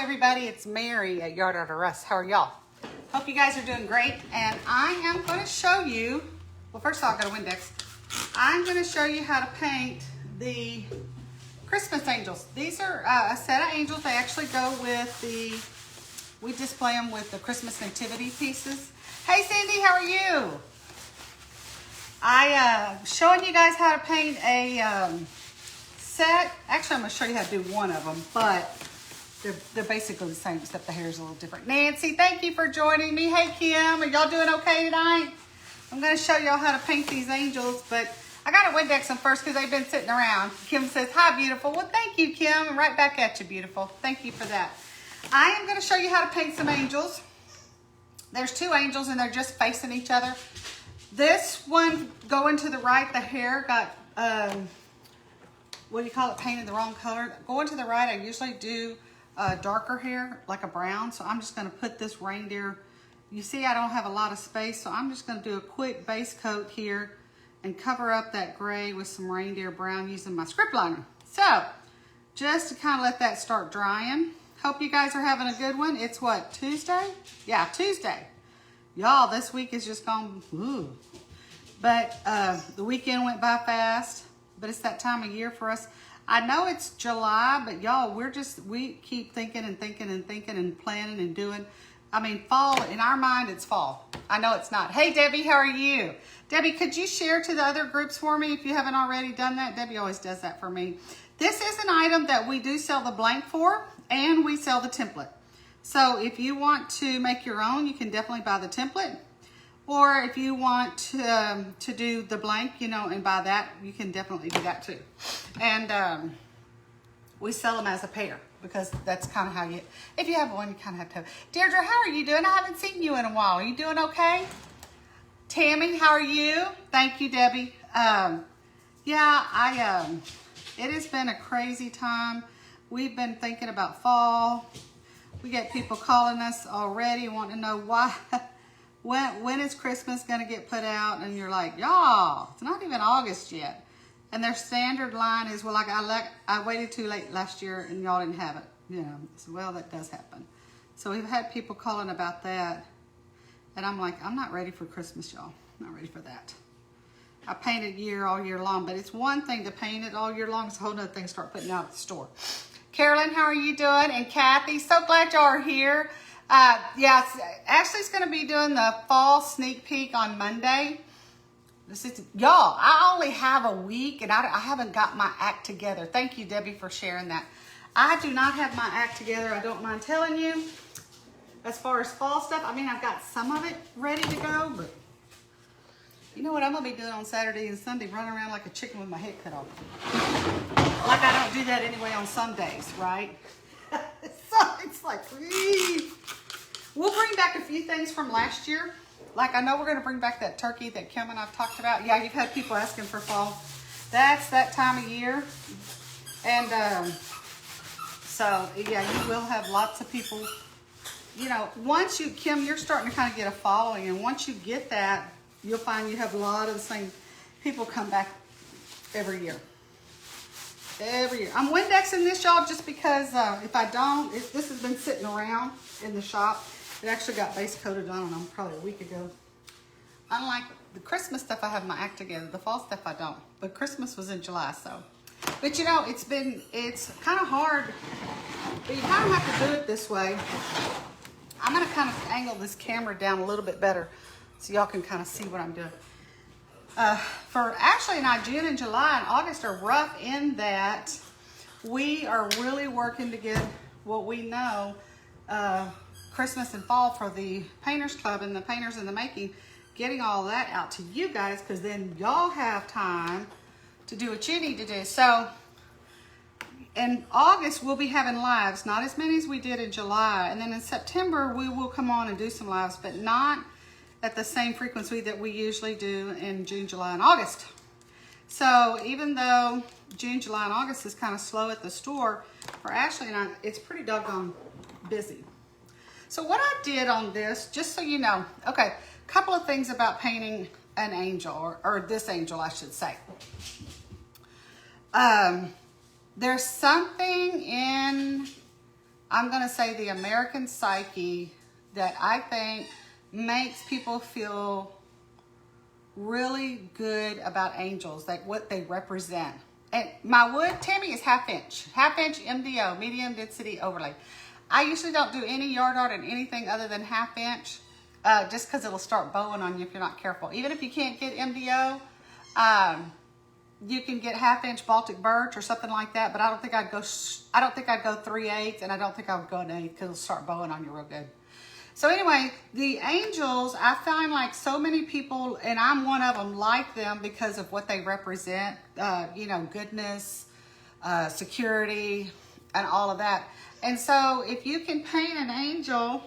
everybody, it's Mary at Yard Art of Russ. How are y'all? Hope you guys are doing great. And I am going to show you, well, first of all, I got a Windex. I'm going to show you how to paint the Christmas angels. These are a set of angels. They actually go with we display them with the Christmas Nativity pieces. Hey Cindy, how are you? I'm showing you guys how to paint a set. Actually, I'm going to show you how to do one of them, but they're basically the same, except the hair is a little different. Nancy, thank you for joining me. Hey Kim, are y'all doing okay tonight? I'm going to show y'all how to paint these angels, but I got to Windex them first because they've been sitting around. Kim says, hi, beautiful. Well, thank you, Kim. And right back at you, beautiful. Thank you for that. I am going to show you how to paint some angels. There's two angels, and they're just facing each other. This one going to the right, the hair got, what do you call it, painted the wrong color. Going to the right, I usually do darker hair, like a brown. So I'm just going to put this reindeer. You see I don't have a lot of space, so I'm just going to do a quick base coat here and cover up that gray with some reindeer brown using my script liner. So just to kind of let that start drying. Hope you guys are having a good one. It's what, Tuesday? Yeah, Tuesday. Y'all, this week is just gone, ooh. But the weekend went by fast, but it's that time of year for us. I know it's July, but y'all, we keep thinking and thinking and thinking and planning and doing. I mean, fall, in our mind, it's fall. I know it's not. Hey, Debbie, how are you? Debbie, could you share to the other groups for me if you haven't already done that? Debbie always does that for me. This is an item that we do sell the blank for, and we sell the template. So if you want to make your own, you can definitely buy the template. Or if you want to do the blank, you know, and buy that, you can definitely do that too. And we sell them as a pair because that's kind of how you, if you have one, you kind of have to have. Deirdre, how are you doing? I haven't seen you in a while. Are you doing okay? Tammy, how are you? Thank you, Debbie. It has been a crazy time. We've been thinking about fall. We get people calling us already wanting to know why, when is Christmas going to get put out? And you're like, y'all, it's not even August yet. And their standard line is, well, I waited too late last year and y'all didn't have it. You know, so, well, that does happen. So we've had people calling about that. And I'm like, I'm not ready for Christmas, y'all. I'm not ready for that. I painted all year long, but it's one thing to paint it all year long. It's a whole other thing to start putting out at the store. Carolyn, how are you doing? And Kathy, so glad y'all are here. Yeah, Ashley's going to be doing the fall sneak peek on Monday. Y'all, I only have a week, and I haven't got my act together. Thank you, Debbie, for sharing that. I do not have my act together. I don't mind telling you. As far as fall stuff, I mean, I've got some of it ready to go, but you know what I'm going to be doing on Saturday and Sunday? Running around like a chicken with my head cut off. Like I don't do that anyway on Sundays, right? So it's like, we'll bring back a few things from last year. Like I know we're going to bring back that turkey that Kim and I've talked about. Yeah, you've had people asking for fall. That's that time of year. And so, yeah, you will have lots of people. You know, once you, Kim, you're starting to kind of get a following. And once you get that, you'll find you have a lot of the same people come back every year. Every year. I'm Windexing this, y'all, just because if I don't, this has been sitting around in the shop. It actually got base coated, I don't know, probably a week ago. Unlike the Christmas stuff, I have my act together. The fall stuff, I don't. But Christmas was in July, so. But you know, it's kind of hard, but you kind of have to do it this way. I'm going to kind of angle this camera down a little bit better so y'all can kind of see what I'm doing. For Ashley and I, June and July and August are rough in that we are really working to get what we know Christmas and fall for the Painters Club and the Painters in the Making, getting all that out to you guys because then y'all have time to do what you need to do. So in August, we'll be having lives, not as many as we did in July. And then in September, we will come on and do some lives, but not at the same frequency that we usually do in June, July, and August. So even though June, July, and August is kind of slow at the store, for Ashley and I, it's pretty doggone busy. So what I did on this, just so you know, okay, a couple of things about painting an angel, or this angel, I should say. There's something in I'm going to say the American psyche that I think makes people feel really good about angels, like what they represent. And my wood, Tammy, is half inch MDO, medium density overlay. I usually don't do any yard art in anything other than half inch, just because it'll start bowing on you if you're not careful. Even if you can't get MDO, you can get half inch Baltic birch or something like that. But I don't think I'd go 3/8, and I don't think I would go an 1/8 because it'll start bowing on you real good. So anyway, the angels, I find like so many people, and I'm one of them, like them because of what they represent, you know, goodness, security, and all of that. And so if you can paint an angel,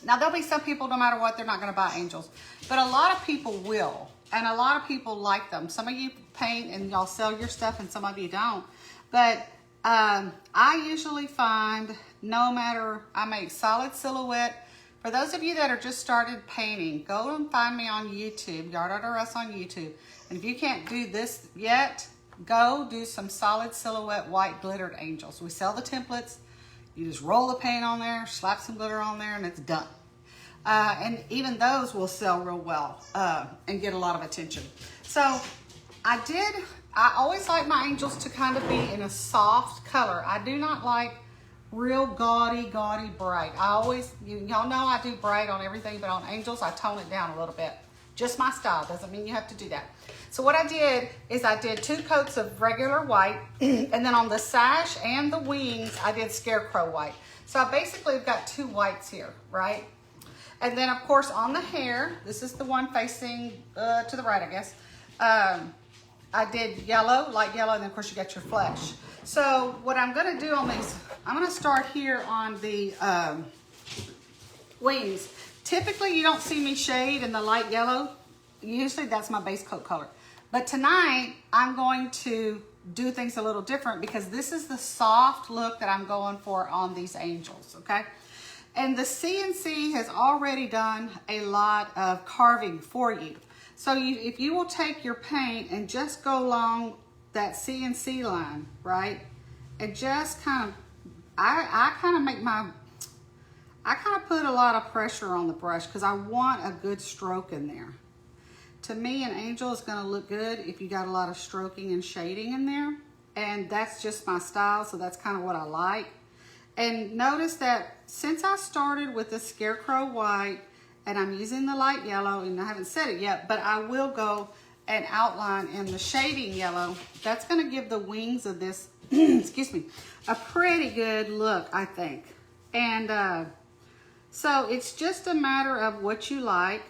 now there'll be some people, no matter what, they're not going to buy angels. But a lot of people will, and a lot of people like them. Some of you paint and y'all sell your stuff, and some of you don't. But I usually find, no matter, I make solid silhouette. For those of you that are just started painting, go and find me on YouTube, Yard Art or Us on YouTube. And if you can't do this yet, go do some solid silhouette white glittered angels. We sell the templates. You just roll the paint on there, slap some glitter on there, and it's done. And even those will sell real well and get a lot of attention. So I always like my angels to kind of be in a soft color. I do not like real gaudy bright. I always, y'all know I do bright on everything, but on angels, I tone it down a little bit. Just my style, doesn't mean you have to do that. So what I did is I did 2 coats of regular white, and then on the sash and the wings, I did scarecrow white. So I basically have got 2 whites here, right? And then of course on the hair, this is the one facing to the right, I guess. I did yellow, light yellow, and then of course you got your flesh. So what I'm gonna do on these, I'm gonna start here on the wings. Typically you don't see me shade in the light yellow. Usually that's my base coat color. But tonight I'm going to do things a little different because this is the soft look that I'm going for on these angels, okay? And the CNC has already done a lot of carving for you. So if you will take your paint and just go along that CNC line, right? And just kind of, I kind of put a lot of pressure on the brush because I want a good stroke in there. To me, an angel is going to look good if you got a lot of stroking and shading in there. And that's just my style, so that's kind of what I like. And notice that since I started with the scarecrow white, and I'm using the light yellow, and I haven't said it yet, but I will go and outline in the shading yellow. That's going to give the wings of this, excuse me, a pretty good look, I think. And so it's just a matter of what you like.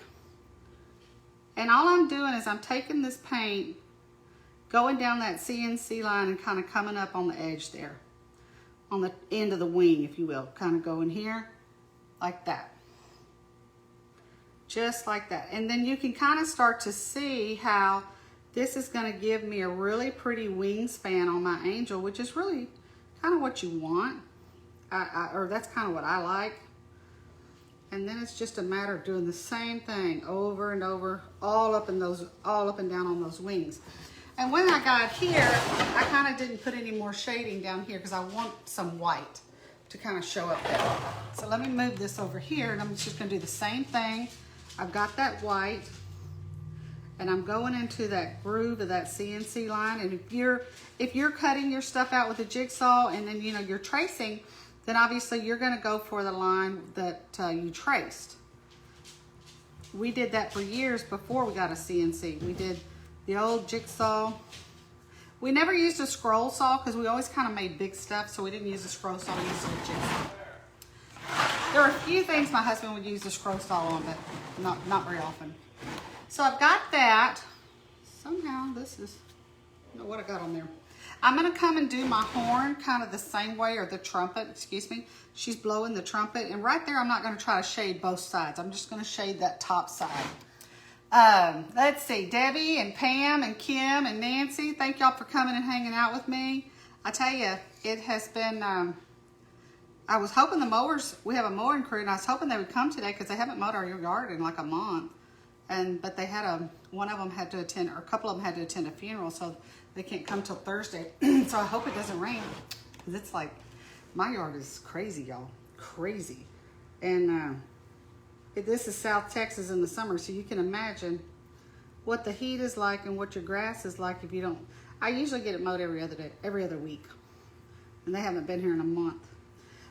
And all I'm doing is I'm taking this paint, going down that CNC line and kind of coming up on the edge there, on the end of the wing, if you will. Kind of going here, like that. Just like that. And then you can kind of start to see how this is going to give me a really pretty wingspan on my angel, which is really kind of what you want. Or that's kind of what I like. And then it's just a matter of doing the same thing over and over, all up and down on those wings. And when I got here, I kind of didn't put any more shading down here because I want some white to kind of show up there. So let me move this over here, and I'm just going to do the same thing. I've got that white, and I'm going into that groove of that CNC line. And if you're cutting your stuff out with a jigsaw, and then you're tracing, then obviously you're going to go for the line that you traced. We did that for years before we got a CNC. We did the old jigsaw. We never used a scroll saw because we always kind of made big stuff, so we didn't use a scroll saw. We used a jigsaw. There are a few things my husband would use the scroll saw on, but not very often. So I've got that. Somehow this is, I don't know what I got on there. I'm going to come and do my horn kind of the same way, or the trumpet, excuse me. She's blowing the trumpet, and right there I'm not going to try to shade both sides. I'm just going to shade that top side. Let's see, Debbie and Pam and Kim and Nancy, thank y'all for coming and hanging out with me. I tell you, it has been, I was hoping the mowers, we have a mowing crew, and I was hoping they would come today because they haven't mowed our yard in like a month. But they had one of them had to attend, or a couple of them had to attend a funeral, so they can't come till Thursday. So I hope it doesn't rain, because it's like My yard is crazy, y'all. Crazy. And this is South Texas in the summer, so you can imagine what the heat is like and what your grass is like if you don't. I usually get it mowed every other week. And they haven't been here in a month.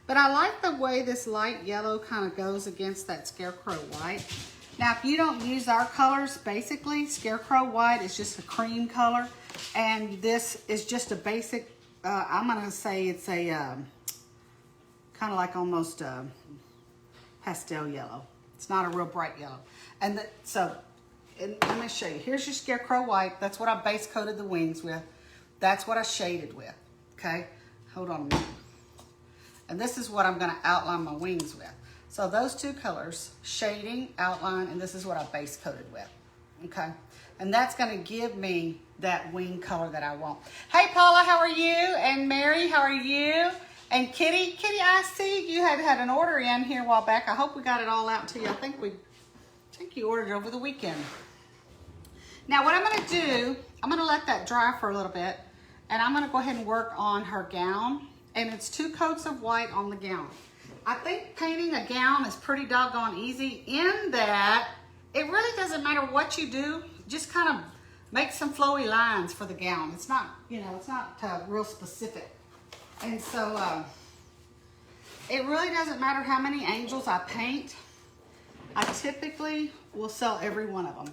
But I like the way this light yellow kind of goes against that scarecrow white. Now, if you don't use our colors, basically, scarecrow white is just a cream color. And this is just a basic, I'm going to say it's a kind of like almost pastel yellow. It's not a real bright yellow. And let me show you. Here's your scarecrow white. That's what I base coated the wings with. That's what I shaded with. Okay? Hold on a minute. And this is what I'm going to outline my wings with. So those two colors, shading, outline, and this is what I base coated with. Okay? And that's going to give me that wing color that I want. Hey, Paula, how are you? And Mary, how are you? And Kitty, I see you had an order in here a while back. I hope we got it all out to you. I think you ordered it over the weekend. Now what I'm going to do, I'm going to let that dry for a little bit, and I'm going to go ahead and work on her gown. And it's 2 coats of white on the gown. I think painting a gown is pretty doggone easy in that it really doesn't matter what you do. Just kind of make some flowy lines for the gown. It's not, it's not real specific. And so it really doesn't matter how many angels I paint. I typically will sell every one of them.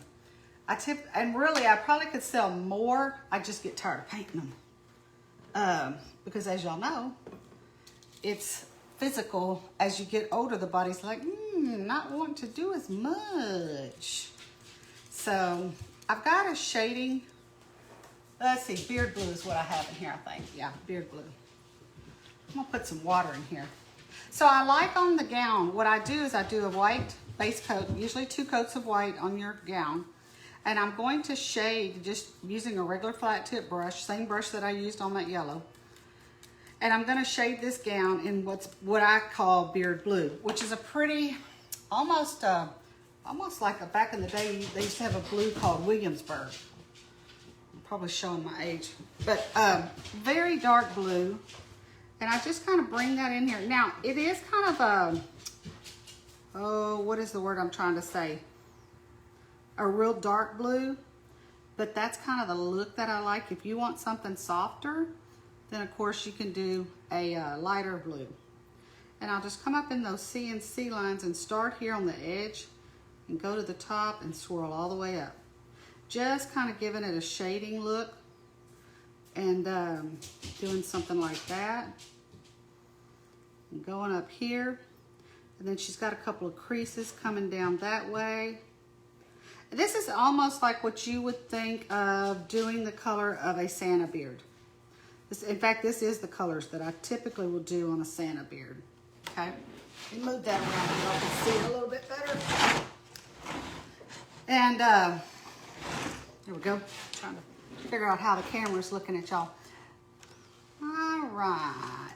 And really, I probably could sell more. I just get tired of painting them. Because as y'all know, it's physical. As you get older, the body's like, not wanting to do as much. So I've got a shading. Let's see, beard blue is what I have in here, I think. Yeah, beard blue. I'm gonna put some water in here. So I like on the gown, what I do is I do a white base coat, usually 2 coats of white on your gown. And I'm going to shade just using a regular flat tip brush, same brush that I used on that yellow. And I'm going to shade this gown in what I call beard blue, which is a pretty, almost like back in the day, they used to have a blue called Williamsburg. I'm probably showing my age. But very dark blue. And I just kind of bring that in here. Now, it is kind of a, what is the word I'm trying to say? A real dark blue. But that's kind of the look that I like. If you want something softer, then of course you can do a lighter blue. And I'll just come up in those CNC lines and start here on the edge and go to the top and swirl all the way up. Just kind of giving it a shading look and doing something like that. And going up here. And then she's got a couple of creases coming down that way. This is almost like what you would think of doing the color of a Santa beard. In fact, this is the colors that I typically will do on a Santa beard. Okay, and move that around so I can see it a little bit better. And there we go. Trying to figure out how the camera's looking at y'all. All right.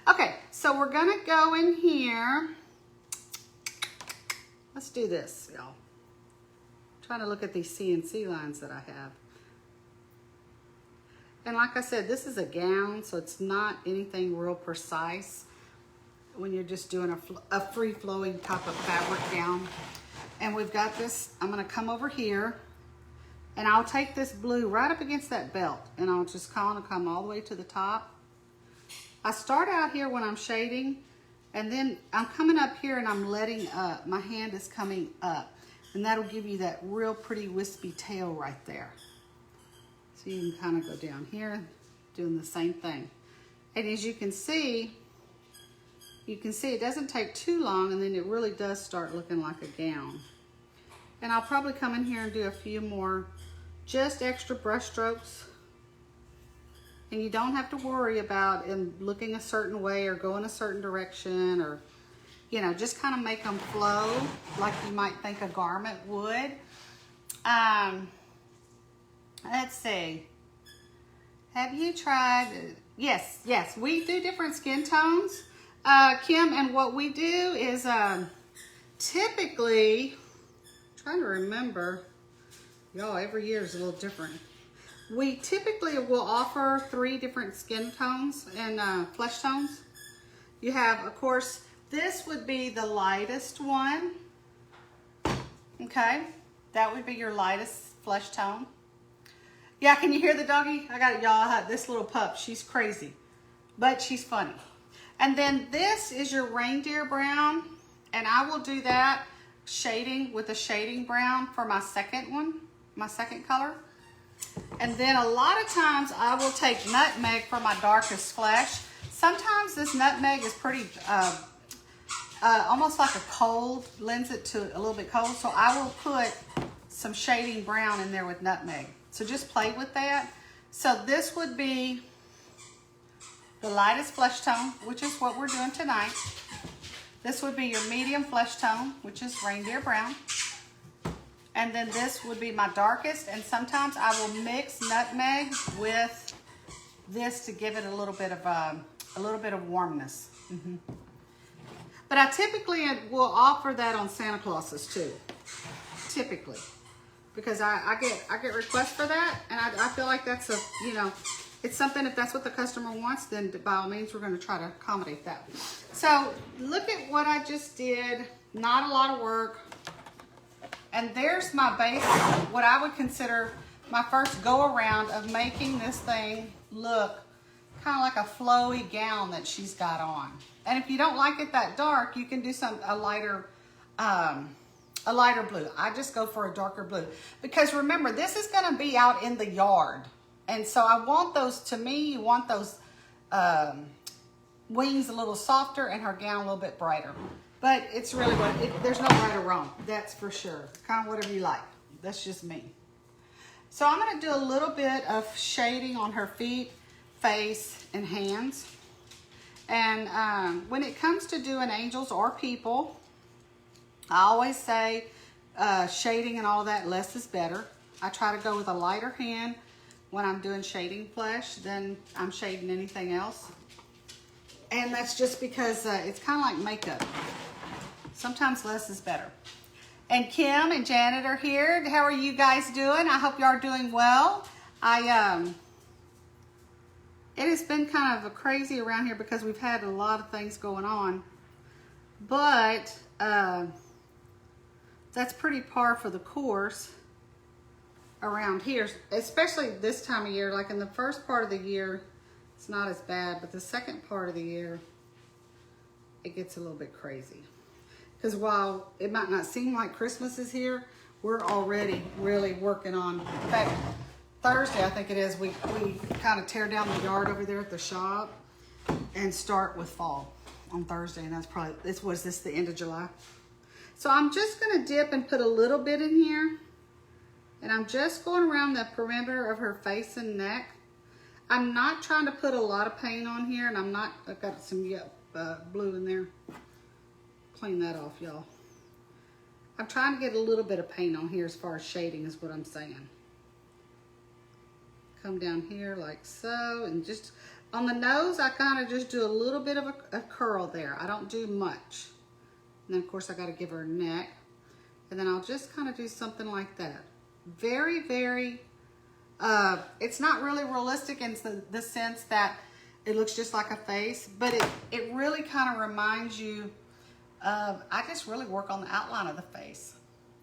Okay, so we're gonna go in here. Let's do this, y'all. Trying to look at these CNC lines that I have. And like I said, this is a gown, so it's not anything real precise when you're just doing a free-flowing type of fabric gown. And we've got this, I'm gonna come over here, and I'll take this blue right up against that belt, and I'll just kind of come all the way to the top. I start out here when I'm shading, and then I'm coming up here and I'm letting up. My hand is coming up, and that'll give you that real pretty wispy tail right there. So you can kind of go down here, doing the same thing. And as you can see it doesn't take too long, and then it really does start looking like a gown. And I'll probably come in here and do a few more just extra brush strokes. And you don't have to worry about them looking a certain way or going a certain direction, or, just kind of make them flow like you might think a garment would. Let's see. Have you tried? Yes, we do different skin tones, Kim, and what we do is typically, trying to remember, y'all, every year is a little different. We typically will offer 3 different skin tones and flesh tones. You have, of course, this would be the lightest one. Okay, that would be your lightest flesh tone. Yeah, can you hear the doggy? I got it, y'all. This little pup, she's crazy, but she's funny. And then this is your reindeer brown, and I will do that shading with a shading brown for my second one, my second color. And then a lot of times I will take nutmeg for my darkest flesh. Sometimes this nutmeg is pretty, almost like a cold, lends it to a little bit cold. So I will put some shading brown in there with nutmeg. So just play with that. So this would be the lightest flesh tone, which is what we're doing tonight. This would be your medium flesh tone, which is reindeer brown. And then this would be my darkest, and sometimes I will mix nutmeg with this to give it a little bit of warmness. But I typically will offer that on Santa Clauses too, typically, because I get requests for that, and I feel like that's a, you know, it's something, if that's what the customer wants, then by all means we're going to try to accommodate that. So look at what I just did. Not a lot of work. And there's my base, what I would consider my first go around of making this thing look kind of like a flowy gown that she's got on. And if you don't like it that dark, you can do a lighter blue. I just go for a darker blue, because remember, this is going to be out in the yard. And so I want those, to me, you want those wings a little softer and her gown a little bit brighter. But it's really there's no right or wrong, that's for sure. Kind of whatever you like. That's just me. So I'm going to do a little bit of shading on her feet, face, and hands. And when it comes to doing angels or people, I always say shading and all that, less is better. I try to go with a lighter hand when I'm doing shading flesh than I'm shading anything else. And that's just because it's kind of like makeup. Sometimes less is better. And Kim and Janet are here. How are you guys doing? I hope you are doing well. It has been kind of crazy around here because we've had a lot of things going on. But that's pretty par for the course around here, especially this time of year. Like in the first part of the year, it's not as bad, but the second part of the year, it gets a little bit crazy. Because while it might not seem like Christmas is here, we're already really working on, in fact, Thursday, I think it is, we kind of tear down the yard over there at the shop and start with fall on Thursday. And that's probably, was this the end of July? So I'm just going to dip and put a little bit in here. And I'm just going around the perimeter of her face and neck. I'm not trying to put a lot of paint on here, and I've got some blue in there. Clean that off, y'all. I'm trying to get a little bit of paint on here as far as shading is what I'm saying. Come down here like so, and just on the nose, I kind of just do a little bit of a curl there. I don't do much. And then of course I got to give her a neck, and then I'll just kind of do something like that. Very, very, it's not really realistic in the sense that it looks just like a face, but it really kind of reminds you of, I just really work on the outline of the face,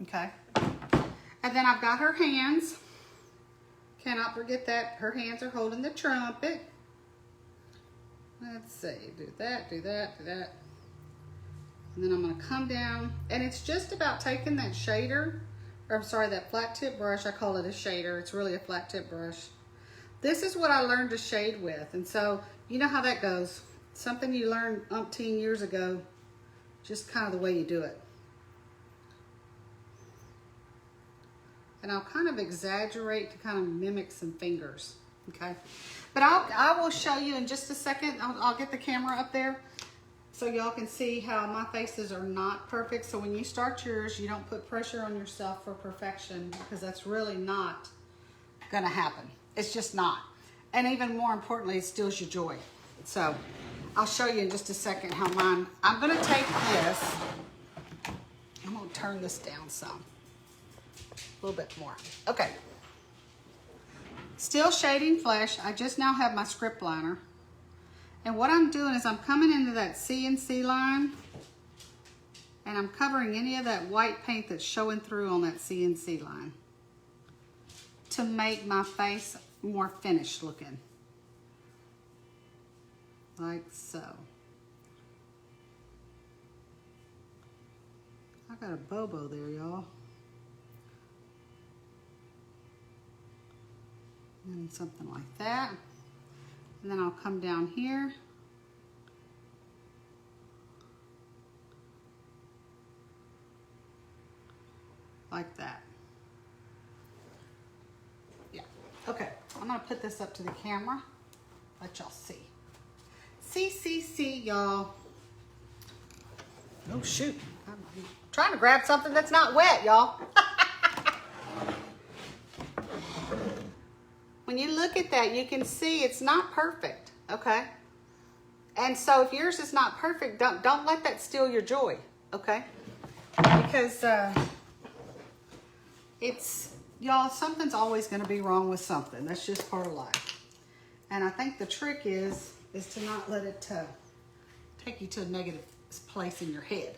okay? And then I've got her hands. Cannot forget that her hands are holding the trumpet. Let's see, do that, do that, do that. And then I'm gonna come down, and it's just about taking that shader, or I'm sorry, that flat tip brush. I call it a shader. It's really a flat tip brush. This is what I learned to shade with. And so, you know how that goes. Something you learned umpteen years ago, just kind of the way you do it. And I'll kind of exaggerate to kind of mimic some fingers, okay? But I will show you in just a second. I'll get the camera up there so y'all can see how my faces are not perfect. So when you start yours, you don't put pressure on yourself for perfection, because that's really not gonna happen. It's just not. And even more importantly, it steals your joy. So I'll show you in just a second how mine, I'm gonna take this, I'm gonna turn this down some, a little bit more. Okay. Still shading flesh. I just now have my script liner. And what I'm doing is I'm coming into that CNC line and I'm covering any of that white paint that's showing through on that CNC line to make my face more finished looking. Like so. I got a bobo there, y'all. And something like that. And then I'll come down here. Like that. Yeah. Okay. I'm going to put this up to the camera. Let y'all see. See, y'all. Oh, shoot. I'm trying to grab something that's not wet, y'all. When you look at that, you can see it's not perfect, okay? And so if yours is not perfect, don't let that steal your joy, okay? Because y'all, something's always going to be wrong with something. That's just part of life. And I think the trick is to not let it take you to a negative place in your head.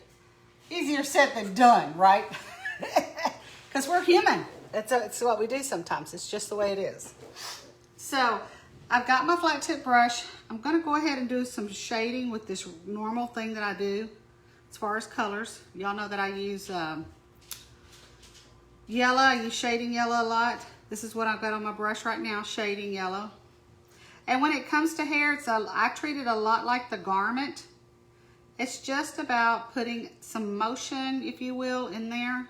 Easier said than done, right? Because we're human. It's what we do sometimes. It's just the way it is. So I've got my flat tip brush. I'm going to go ahead and do some shading with this normal thing that I do as far as colors. Y'all know that I use yellow. I use shading yellow a lot. This is what I've got on my brush right now, shading yellow. And when it comes to hair, I treat it a lot like the garment. It's just about putting some motion, if you will, in there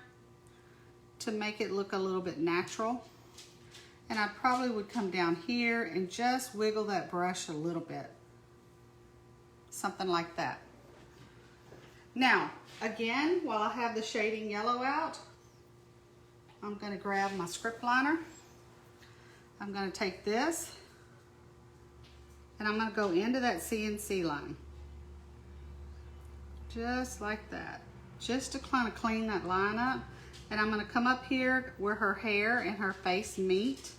to make it look a little bit natural. And I probably would come down here and just wiggle that brush a little bit. Something like that. Now, again, while I have the shading yellow out, I'm going to grab my script liner. I'm going to take this and I'm going to go into that CNC line. Just like that. Just to kind of clean that line up. And I'm going to come up here where her hair and her face meet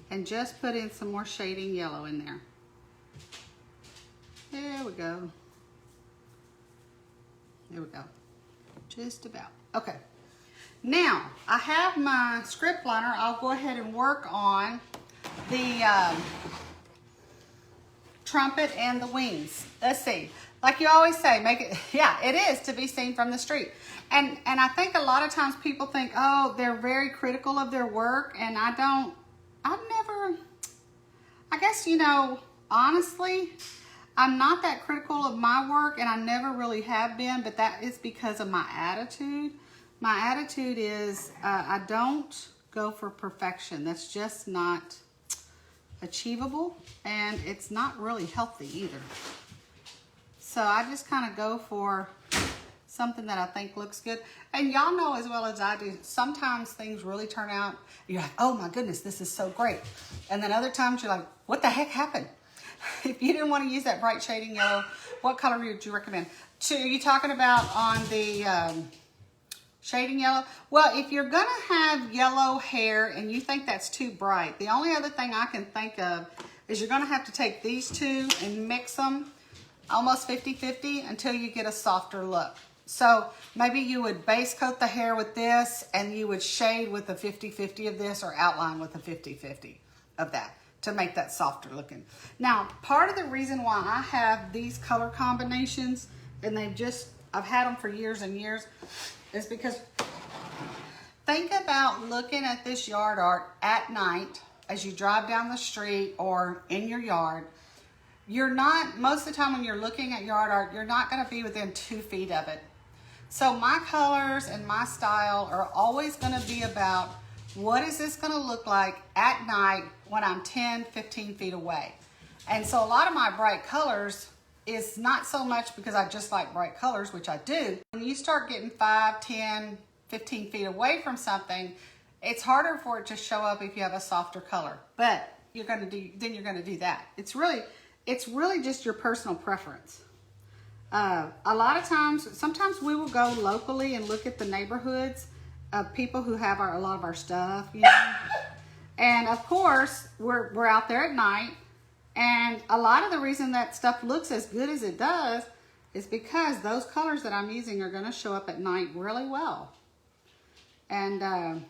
and just put in some more shading yellow in there. There we go. There we go. Just about. Okay. Now, I have my script liner. I'll go ahead and work on the trumpet and the wings. Let's see. Like you always say, make it, yeah, it is to be seen from the street. And I think a lot of times people think, oh, they're very critical of their work. And I've never, I guess, you know, honestly, I'm not that critical of my work and I never really have been, but that is because of my attitude. My attitude is I don't go for perfection. That's just not achievable and it's not really healthy either. So I just kind of go for something that I think looks good. And y'all know as well as I do, sometimes things really turn out, you're like, oh my goodness, this is so great. And then other times you're like, what the heck happened? If you didn't want to use that bright shading yellow, what color would you recommend? Are you talking about on the shading yellow? Well, if you're going to have yellow hair and you think that's too bright, the only other thing I can think of is you're going to have to take these two and mix them almost 50-50 until you get a softer look. So maybe you would base coat the hair with this and you would shade with a 50-50 of this or outline with a 50-50 of that to make that softer looking. Now, part of the reason why I have these color combinations, and I've had them for years and years, is because think about looking at this yard art at night as you drive down the street or in your yard. You're not, most of the time when you're looking at yard art, you're not going to be within 2 feet of it. So my colors and my style are always going to be about what is this going to look like at night when I'm 10, 15 feet away. And so a lot of my bright colors is not so much because I just like bright colors, which I do. When you start getting 5, 10, 15 feet away from something, it's harder for it to show up if you have a softer color. But you're going to do that. It's really just your personal preference. A lot of times, sometimes we will go locally and look at the neighborhoods of people who have a lot of our stuff, you know. And of course, we're out there at night And a lot of the reason that stuff looks as good as it does is because those colors that I'm using are going to show up at night really well. And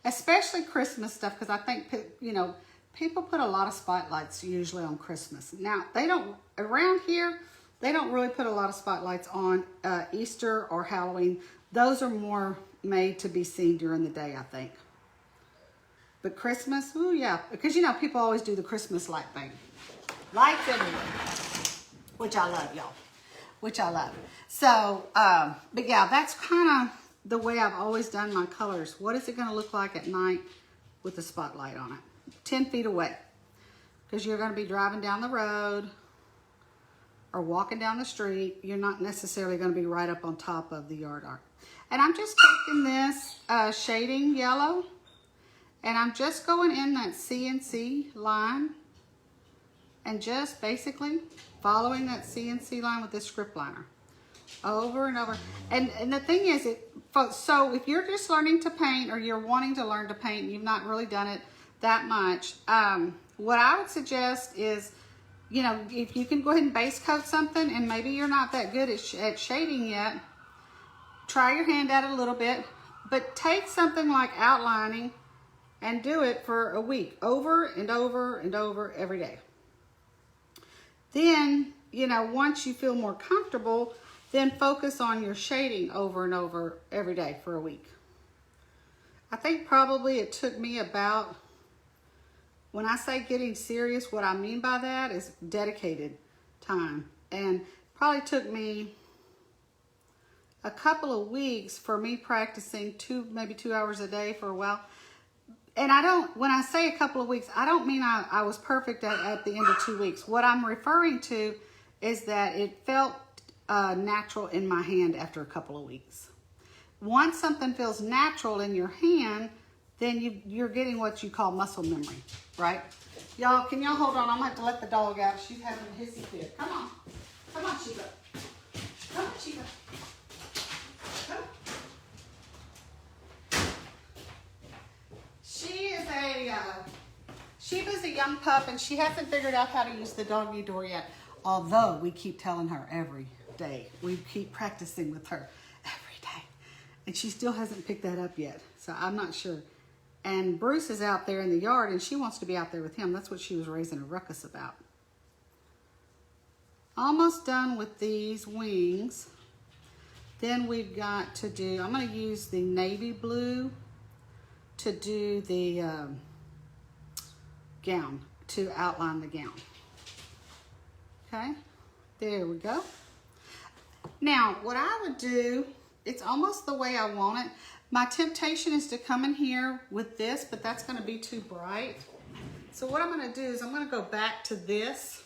especially Christmas stuff, because I think, you know, people put a lot of spotlights usually on Christmas. Now, they don't, around here, they don't really put a lot of spotlights on Easter or Halloween. Those are more made to be seen during the day, I think. But Christmas, oh yeah, because you know, people always do the Christmas light thing. Lights everywhere, which I love, y'all, which I love. So, but yeah, that's kind of the way I've always done my colors. What is it going to look like at night with the spotlight on it? 10 feet away, because you're going to be driving down the road or walking down the street. You're not necessarily going to be right up on top of the yard arc. And I'm just taking this shading yellow, and I'm just going in that CNC line and just basically following that CNC line with this script liner over and over. And the thing is, so if you're just learning to paint, or you're wanting to learn to paint and you've not really done it that much, what I would suggest is, you know, if you can go ahead and base coat something and maybe you're not that good at shading yet, try your hand at it a little bit, but take something like outlining and do it for a week, over and over and over every day. Then, you know, once you feel more comfortable, then focus on your shading over and over every day for a week. I think probably it took me about, when I say getting serious, what I mean by that is dedicated time. And probably took me a couple of weeks for me practicing maybe 2 hours a day for a while. And when I say a couple of weeks, I don't mean I was perfect at the end of 2 weeks. What I'm referring to is that it felt natural in my hand after a couple of weeks. Once something feels natural in your hand, then you're getting what you call muscle memory, right? Y'all, can y'all hold on? I'm gonna have to let the dog out. She's having a hissy fit. Come on. Come on, Sheba. Come on, Sheba. Come. Sheba's a young pup, and she hasn't figured out how to use the doggy door yet. Although we keep telling her every day. We keep practicing with her every day. And she still hasn't picked that up yet. So I'm not sure. And Bruce is out there in the yard, and she wants to be out there with him. That's what she was raising a ruckus about. Almost done with these wings. Then we've got to do, I'm going to use the navy blue to do the gown, to outline the gown. Okay, there we go. Now, what I would do, it's almost the way I want it. My temptation is to come in here with this, but that's going to be too bright. So what I'm going to do is I'm going to go back to this.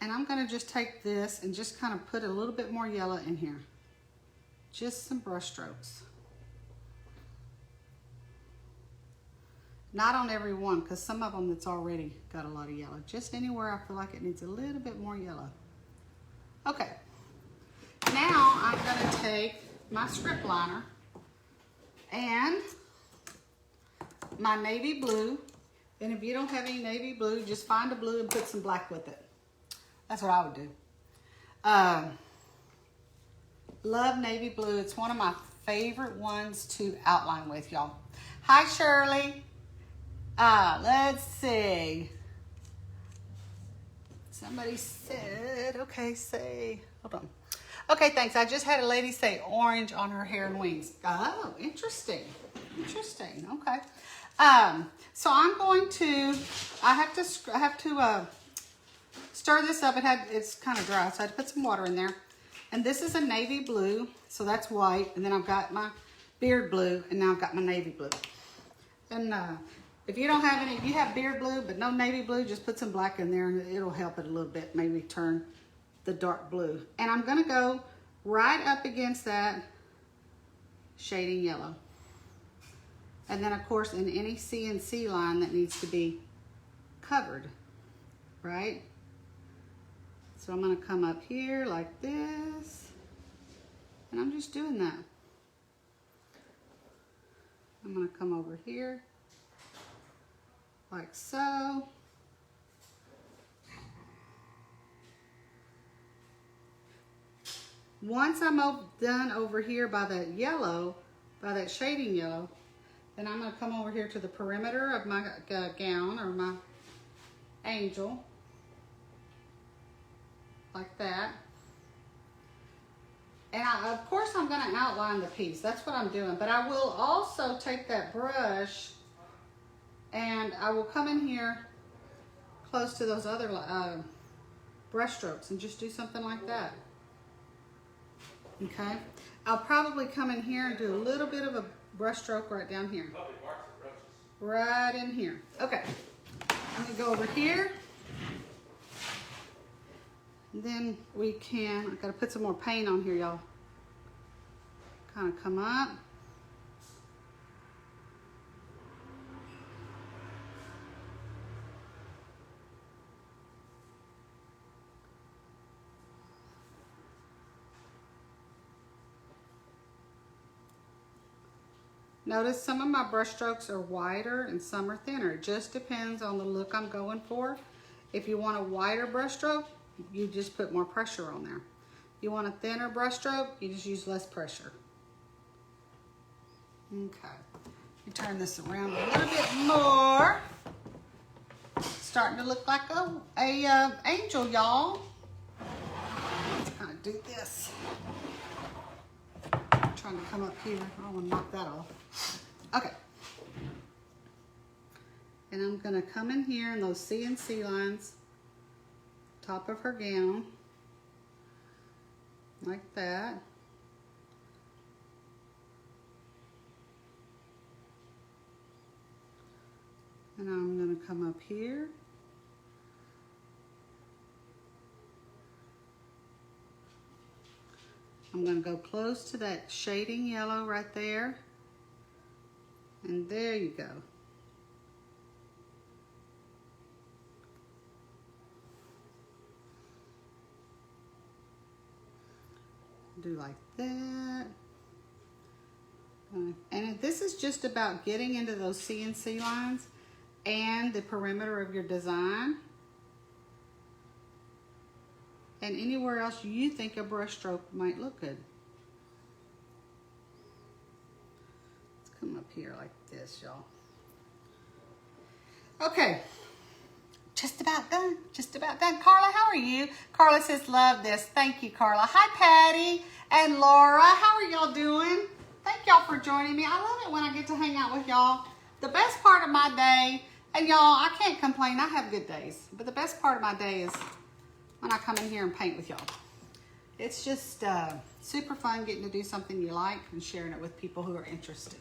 And I'm going to just take this and just kind of put a little bit more yellow in here. Just some brush strokes. Not on every one, because some of them it's already got a lot of yellow. Just anywhere I feel like it needs a little bit more yellow. Okay. Now I'm going to take my script liner and my navy blue. And if you don't have any navy blue, just find a blue and put some black with it. That's what I would do. Love navy blue. It's one of my favorite ones to outline with, y'all. Hi, Shirley. Let's see. Somebody said, okay, say, hold on. Okay, thanks. I just had a lady say orange on her hair and wings. Oh, interesting. Interesting. Okay. So I'm going to, I have to stir this up. It's kind of dry, so I had to put some water in there. And this is a navy blue, so that's white. And then I've got my beard blue, and now I've got my navy blue. And if you don't have any, if you have beard blue but no navy blue, just put some black in there, and it'll help it a little bit, maybe turn the dark blue. And I'm gonna go right up against that shading yellow. And then of course in any CNC line that needs to be covered, right? So I'm gonna come up here like this, and I'm just doing that. I'm gonna come over here like so. Once I'm done over here by that yellow, by that shading yellow, then I'm going to come over here to the perimeter of my gown or my angel, like that. And of course I'm going to outline the piece. That's what I'm doing. But I will also take that brush and I will come in here close to those other brush strokes and just do something like that. Okay. I'll probably come in here and do a little bit of a brush stroke right down here. Right in here. Okay. Let me go over here. And then we can, I've got to put some more paint on here, y'all. Kind of come up. Notice some of my brush strokes are wider and some are thinner. It just depends on the look I'm going for. If you want a wider brush stroke, you just put more pressure on there. You want a thinner brush stroke, you just use less pressure. Okay, you turn this around a little bit more. It's starting to look like a angel, y'all. Let's kind of do this. I'm trying to come up here. I want to knock that off. Okay. And I'm going to come in here in those CNC lines, top of her gown, like that. And I'm going to come up here. I'm going to go close to that shading yellow right there. And there you go. Do like that. And this is just about getting into those CNC lines and the perimeter of your design. And anywhere else you think a brush stroke might look good. Let's come up here like this, y'all. Okay. Just about done. Just about done. Carla, how are you? Carla says, love this. Thank you, Carla. Hi, Patty and Laura. How are y'all doing? Thank y'all for joining me. I love it when I get to hang out with y'all. The best part of my day, and y'all, I can't complain. I have good days. But the best part of my day is when I come in here and paint with y'all. It's just super fun getting to do something you like and sharing it with people who are interested.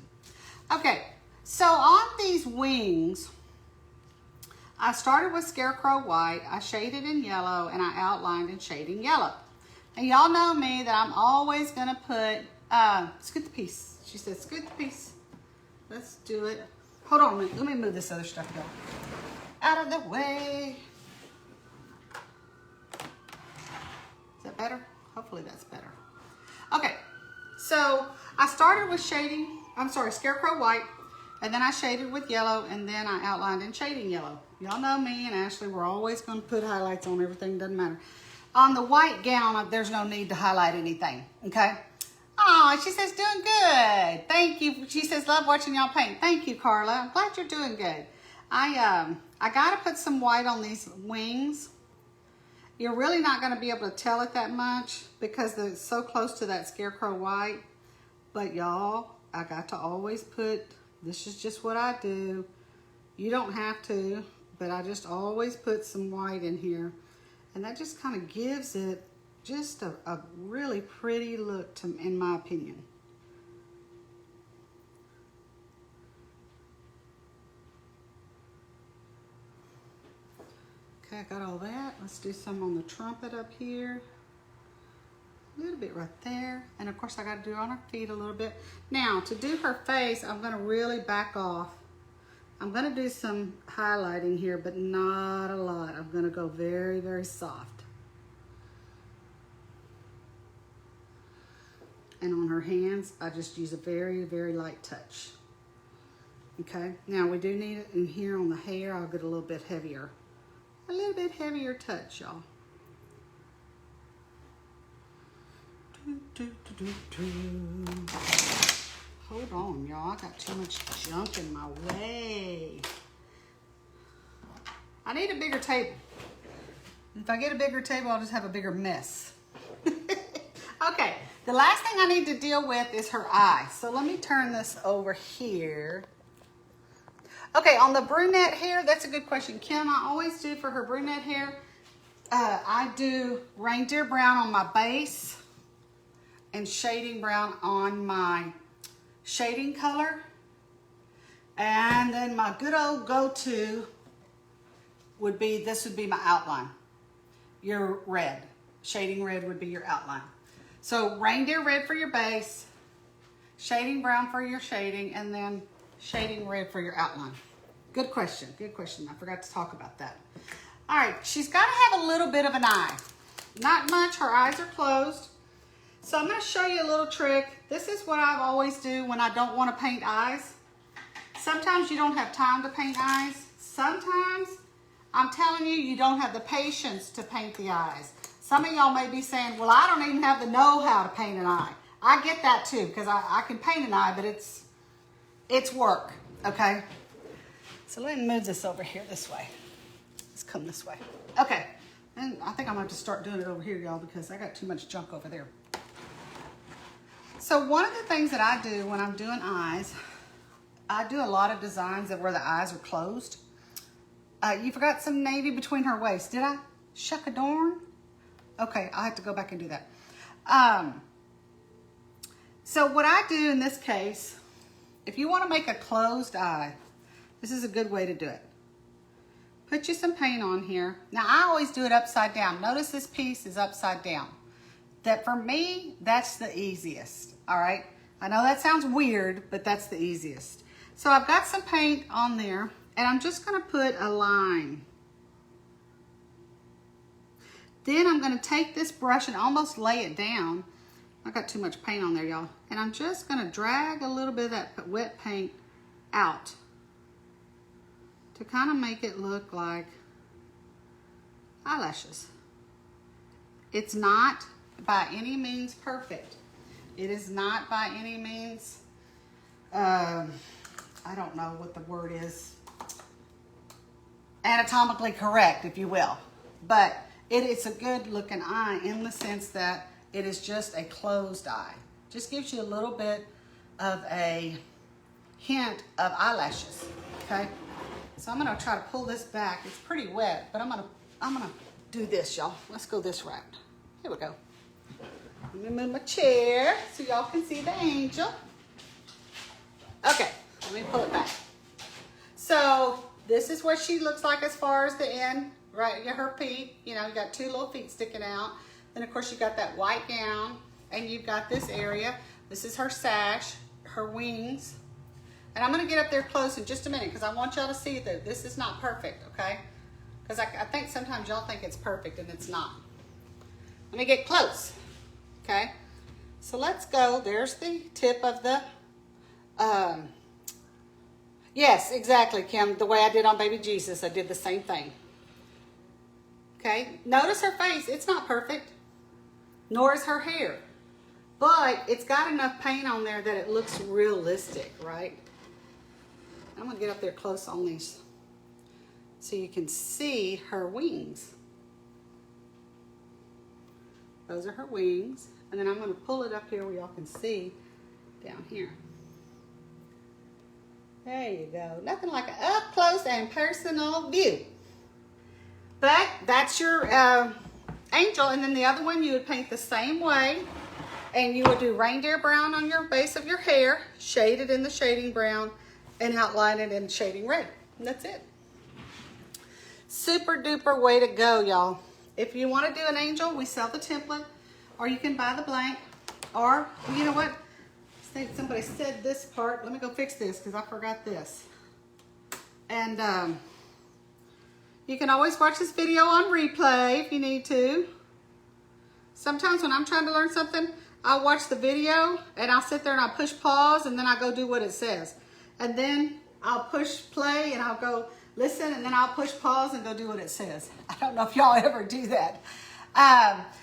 Okay, so on these wings, I started with Scarecrow White, I shaded in yellow, and I outlined in shading yellow. And y'all know me that I'm always gonna put, scoot the piece. She said, scoot the piece. Let's do it. Hold on a minute, let me move this other stuff out of the way. Is that better? Hopefully that's better. Okay, so I started with Scarecrow White, and then I shaded with yellow, and then I outlined in shading yellow. Y'all know me and Ashley, we're always going to put highlights on everything, doesn't matter. On the white gown, there's no need to highlight anything, okay? Oh, she says, doing good. Thank you. She says, love watching y'all paint. Thank you, Carla. I'm glad you're doing good. I got to put some white on these wings. You're really not going to be able to tell it that much because they're so close to that Scarecrow White. But y'all, I got to always put, this is just what I do. You don't have to, but I just always put some white in here. And that just kind of gives it just a really pretty look, in my opinion. Okay, I got all that. Let's do some on the trumpet up here. A little bit right there. And of course I got to do it on her feet a little bit. Now, to do her face, I'm going to really back off. I'm going to do some highlighting here, but not a lot. I'm going to go very, very soft. And on her hands, I just use a very, very light touch. Okay, now we do need it in here on the hair. I'll get a little bit heavier. A little bit heavier touch, y'all. Hold on, y'all. I got too much junk in my way. I need a bigger table. If I get a bigger table, I'll just have a bigger mess. Okay, the last thing I need to deal with is her eye. So let me turn this over here. Okay, on the brunette hair, that's a good question. Kim, I always do for her brunette hair, I do reindeer brown on my base and shading brown on my shading color. And then my good old go-to would be, this would be my outline. Your red, shading red would be your outline. So reindeer red for your base, shading brown for your shading, and then shading red for your outline. Good question, good question. I forgot to talk about that. All right, she's got to have a little bit of an eye. Not much, her eyes are closed. So I'm going to show you a little trick. This is what I always do when I don't want to paint eyes. Sometimes you don't have time to paint eyes. Sometimes, I'm telling you, you don't have the patience to paint the eyes. Some of y'all may be saying, well, I don't even have the know-how to paint an eye. I get that too, because I can paint an eye, but it's work, okay? So let me move this over here this way. Let's come this way. Okay, and I think I'm going to have to start doing it over here, y'all, because I got too much junk over there. So one of the things that I do when I'm doing eyes, I do a lot of designs of where the eyes are closed. You forgot some navy between her waist. Did I? Shuck a darn? Okay, I have to go back and do that. So what I do in this case, if you want to make a closed eye, this is a good way to do it. Put you some paint on here. Now I always do it upside down. Notice this piece is upside down. That for me, that's the easiest, all right? I know that sounds weird, but that's the easiest. So I've got some paint on there, and I'm just gonna put a line. Then I'm gonna take this brush and almost lay it down. I got too much paint on there, y'all. And I'm just gonna drag a little bit of that wet paint out to kind of make it look like eyelashes. It's not by any means perfect. It is not by any means, I don't know what the word is, anatomically correct, if you will. But it is a good looking eye in the sense that it is just a closed eye. Just gives you a little bit of a hint of eyelashes, okay? So I'm gonna try to pull this back. It's pretty wet, but I'm gonna do this, y'all. Let's go this route. Here we go. Let me move my chair so y'all can see the angel. Okay, let me pull it back. So this is what she looks like as far as the end, right? Her feet, you know, you got two little feet sticking out. Then of course you got that white gown, and you've got this area. This is her sash, her wings. And I'm gonna get up there close in just a minute because I want y'all to see that this is not perfect, okay? Because I think sometimes y'all think it's perfect and it's not. Let me get close, okay? So let's go, there's the tip of the, yes, exactly, Kim, the way I did on baby Jesus, I did the same thing. Okay, notice her face, it's not perfect, nor is her hair. But it's got enough paint on there that it looks realistic, right? I'm gonna get up there close on these so you can see her wings. Those are her wings. And then I'm gonna pull it up here where y'all can see down here. There you go. Nothing like an up close and personal view. But that's your angel. And then the other one you would paint the same way. And you would do reindeer brown on your base of your hair, shade it in the shading brown, and outline it in shading red. And that's it. Super duper way to go, y'all. If you want to do an angel, we sell the template, or you can buy the blank, or you know what? I think somebody said this part. Let me go fix this because I forgot this. And you can always watch this video on replay if you need to. Sometimes when I'm trying to learn something, I'll watch the video and I'll sit there and I'll push pause and then I go do what it says. And then I'll push play and I'll go listen, and then I'll push pause and go do what it says. I don't know if y'all ever do that.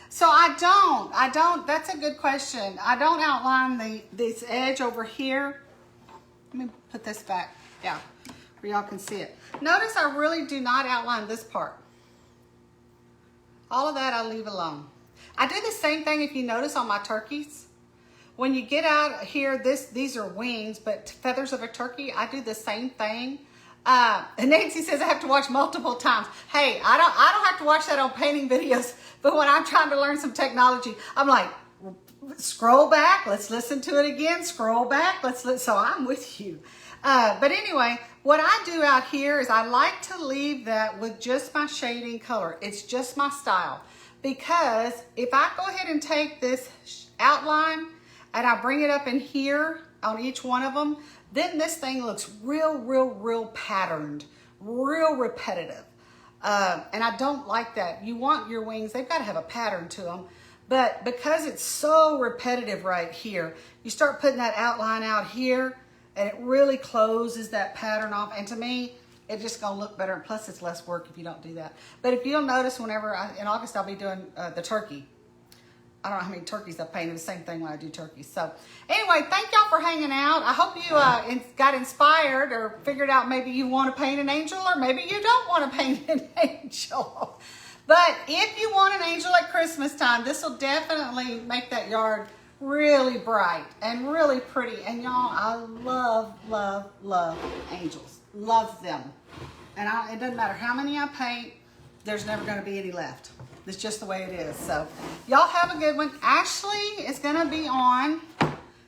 So I don't, that's a good question. I don't outline this edge over here. Let me put this back, yeah, where y'all can see it. Notice I really do not outline this part. All of that I leave alone. I do the same thing if you notice on my turkeys. When you get out here, these are wings, but feathers of a turkey, I do the same thing. And Nancy says I have to watch multiple times. Hey, I don't have to watch that on painting videos, but when I'm trying to learn some technology, I'm like, scroll back, let's listen to it again, scroll back, so I'm with you. But anyway, what I do out here is I like to leave that with just my shading color. It's just my style. Because if I go ahead and take this outline and I bring it up in here on each one of them, then this thing looks real patterned, real repetitive. And I don't like that. You want your wings, they've got to have a pattern to them. But because it's so repetitive right here, you start putting that outline out here and it really closes that pattern off. And to me, it's just gonna look better. And plus it's less work if you don't do that. But if you'll notice, whenever in August, I'll be doing the turkey. I don't know how many turkeys I've painted, the same thing when I do turkeys. So anyway, thank y'all for hanging out. I hope you got inspired or figured out maybe you want to paint an angel, or maybe you don't want to paint an angel. But if you want an angel at Christmas time, this will definitely make that yard really bright and really pretty. And y'all, I love angels. Love them. And it doesn't matter how many I paint, there's never going to be any left. It's just the way it is. So y'all have a good one. Ashley is going to be on,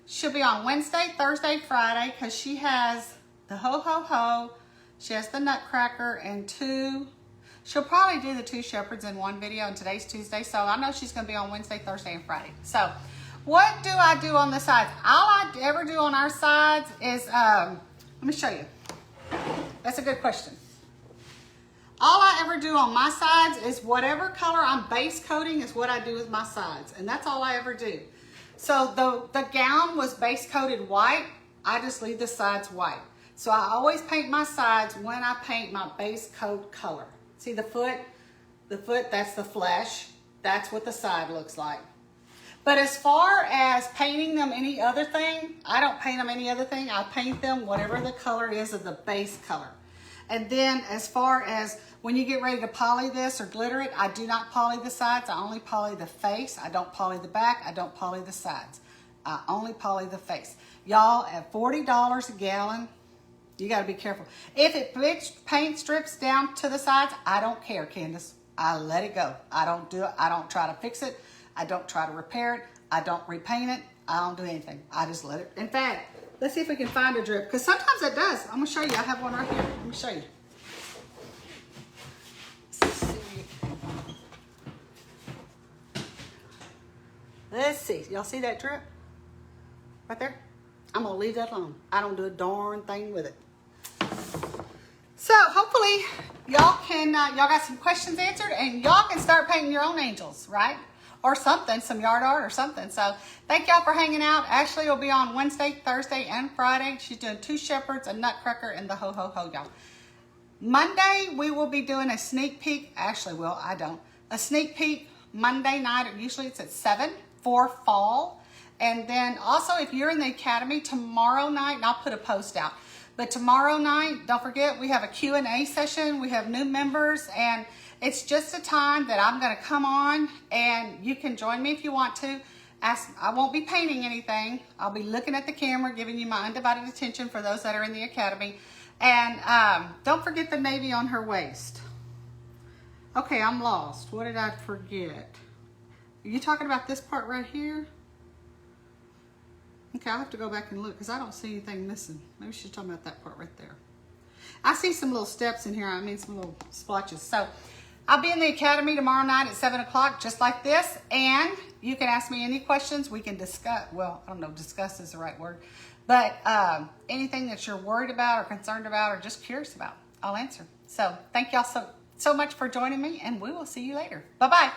she'll be on Wednesday, Thursday, Friday, because she has the ho ho ho, she has the nutcracker, and she'll probably do the 2 shepherds in one video, and today's Tuesday, so I know she's going to be on Wednesday, Thursday, and Friday. So what do I do on the sides? All I ever do on our sides is, let me show you. That's a good question. All I ever do on my sides is whatever color I'm base coating is what I do with my sides. And that's all I ever do. So the gown was base coated white. I just leave the sides white. So I always paint my sides when I paint my base coat color. See the foot? The foot, that's the flesh. That's what the side looks like. But as far as painting them any other thing, I don't paint them any other thing. I paint them whatever the color is of the base color. And then as far as when you get ready to poly this or glitter it, I do not poly the sides. I only poly the face. I don't poly the back. I don't poly the sides. I only poly the face. Y'all, at $40 a gallon, you got to be careful. If it paint strips down to the sides, I don't care, Candace. I let it go. I don't do it. I don't try to fix it. I don't try to repair it. I don't repaint it. I don't do anything. I just let it. In fact, let's see if we can find a drip, because sometimes it does. I'm going to show you. I have one right here. Let me show you. Let's see. Y'all see that drip? Right there? I'm going to leave that alone. I don't do a darn thing with it. So hopefully y'all got some questions answered, and y'all can start painting your own angels, right? Or something, some yard art or something. So thank y'all for hanging out. Ashley will be on Wednesday, Thursday, and Friday. She's doing 2 shepherds, a nutcracker, and the ho ho ho, y'all. Monday, we will be doing a sneak peek. Ashley will, I don't. A sneak peek Monday night. Usually it's at 7 for fall. And then also, if you're in the academy tomorrow night, and I'll put a post out. But tomorrow night, don't forget, we have a Q&A session. We have new members, and it's just a time that I'm going to come on, and you can join me if you want to. I won't be painting anything. I'll be looking at the camera, giving you my undivided attention for those that are in the academy. And don't forget the navy on her waist. Okay, I'm lost. What did I forget? Are you talking about this part right here? Okay, I'll have to go back and look because I don't see anything missing. Maybe she's talking about that part right there. I see some little steps in here. I mean, some little splotches. So I'll be in the academy tomorrow night at 7 o'clock, just like this. And you can ask me any questions. We can discuss. Well, I don't know, discuss is the right word. But anything that you're worried about or concerned about or just curious about, I'll answer. So thank y'all so much for joining me, and we will see you later. Bye-bye.